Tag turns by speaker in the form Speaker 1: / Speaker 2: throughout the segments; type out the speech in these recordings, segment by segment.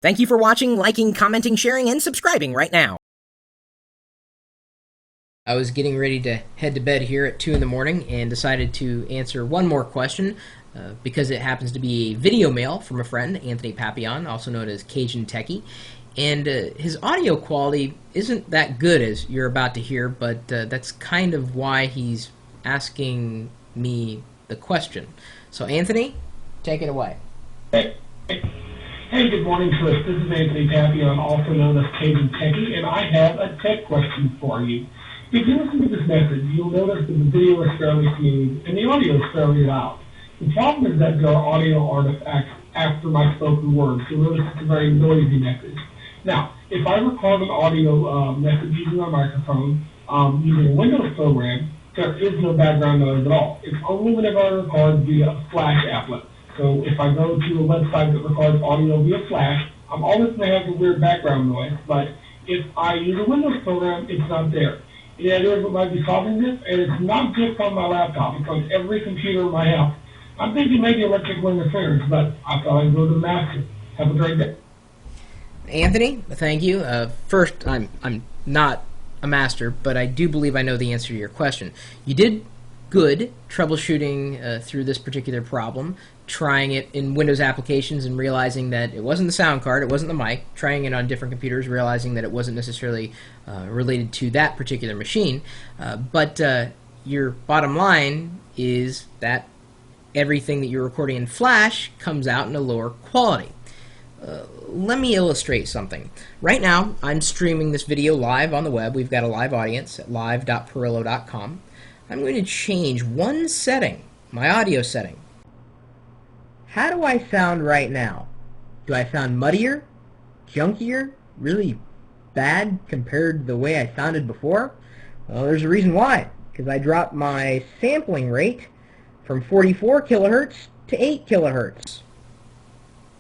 Speaker 1: Thank you for watching, liking, commenting, sharing, and subscribing right now. I was getting ready to head to bed here at 2 in the morning and decided to answer one more question because it happens to be a video mail from a friend, Anthony Papillon, also known as Cajun Techie. And his audio quality isn't that good, as you're about to hear, but that's kind of why he's asking me the question. So, Anthony, take it away.
Speaker 2: Hey, good morning, Chris. This is Anthony Papillon, also known as Cajun Techie, and I have a tech question for you. If you listen to this message, you'll notice that the video is fairly smooth and the audio is fairly loud. The problem is that there are audio artifacts after my spoken words, so notice it's a very noisy message. Now, if I record an audio message using my microphone, using a Windows program, there is no background noise at all. It's only whenever I record via Flash applet. So if I go to a website that records audio via Flash, I'm always going to have the weird background noise, but if I use a Windows program, it's not there. Yeah, there's what might be causing this, and it's not just on my laptop. It's on every computer in my house. I'm thinking maybe electrical interference, but I thought I'd go to the master. Have a great day.
Speaker 1: Anthony, thank you. First, I'm not a master, but I do believe I know the answer to your question. You did good troubleshooting through this particular problem, trying it in Windows applications and realizing that it wasn't the sound card, it wasn't the mic, trying it on different computers, realizing that it wasn't necessarily related to that particular machine. But your bottom line is that everything that you're recording in Flash comes out in a lower quality. Let me illustrate something. Right now, I'm streaming this video live on the web. We've got a live audience at live.pirillo.com. I'm going to change one setting, my audio setting. How do I sound right now? Do I sound muddier, junkier, really bad compared to the way I sounded before? Well, there's a reason why. Because I dropped my sampling rate from 44 kilohertz to 8 kilohertz.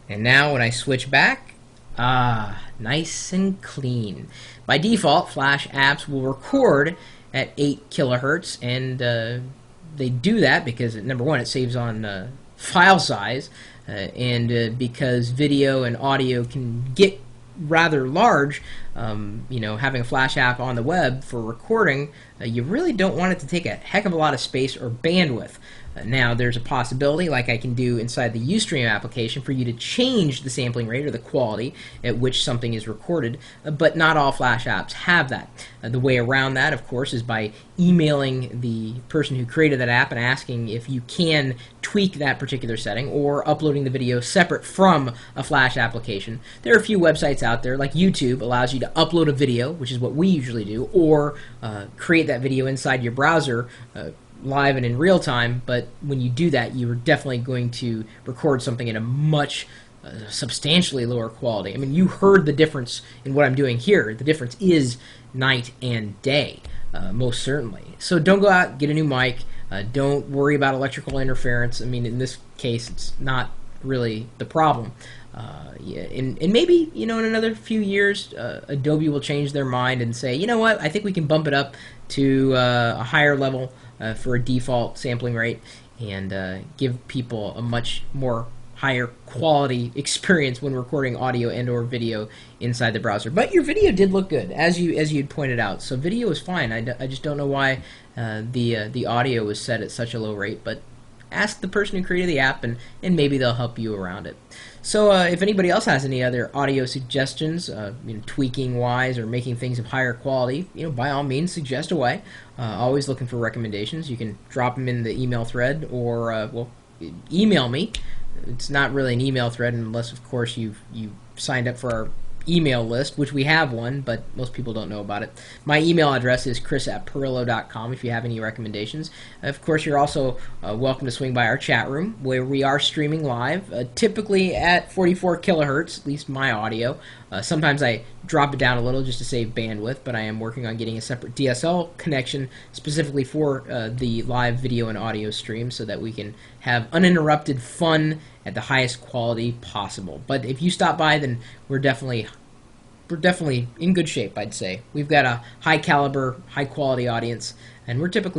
Speaker 1: And now when I switch back, nice and clean. By default, Flash apps will record at 8 kilohertz, and they do that because, number one, it saves on file size, and because video and audio can get rather large, having a Flash app on the web for recording, you really don't want it to take a heck of a lot of space or bandwidth. Now, there's a possibility, like I can do inside the Ustream application, for you to change the sampling rate or the quality at which something is recorded, but not all Flash apps have that. The way around that, of course, is by emailing the person who created that app and asking if you can tweak that particular setting, or uploading the video separate from a Flash application. There are a few websites out there, like YouTube allows you to upload a video, which is what we usually do, or create that video inside your browser, live and in real time, but when you do that, you're definitely going to record something in a much substantially lower quality. I mean, you heard the difference in what I'm doing here. The difference is night and day, most certainly. So don't go out, get a new mic. Don't worry about electrical interference. I mean, in this case, it's not really the problem. And maybe, in another few years, Adobe will change their mind and say, you know what, I think we can bump it up to a higher level for a default sampling rate, and give people a much more higher quality experience when recording audio and or video inside the browser. But your video did look good, as you'd pointed out. So video is fine. I just don't know why the audio was set at such a low rate, but ask the person who created the app, and maybe they'll help you around it. So if anybody else has any other audio suggestions, tweaking-wise or making things of higher quality, by all means, suggest away. Always looking for recommendations. You can drop them in the email thread, or email me. It's not really an email thread unless, of course, you signed up for our email list, which we have one, but most people don't know about it. My email address is chris@pirillo.com if you have any recommendations. Of course, you're also welcome to swing by our chat room, where we are streaming live, typically at 44 kilohertz, at least my audio. Sometimes I drop it down a little just to save bandwidth, but I am working on getting a separate DSL connection specifically for the live video and audio stream, so that we can have uninterrupted fun at the highest quality possible. But if you stop by, then we're definitely in good shape, I'd say. We've got a high caliber, high quality audience, and we're typically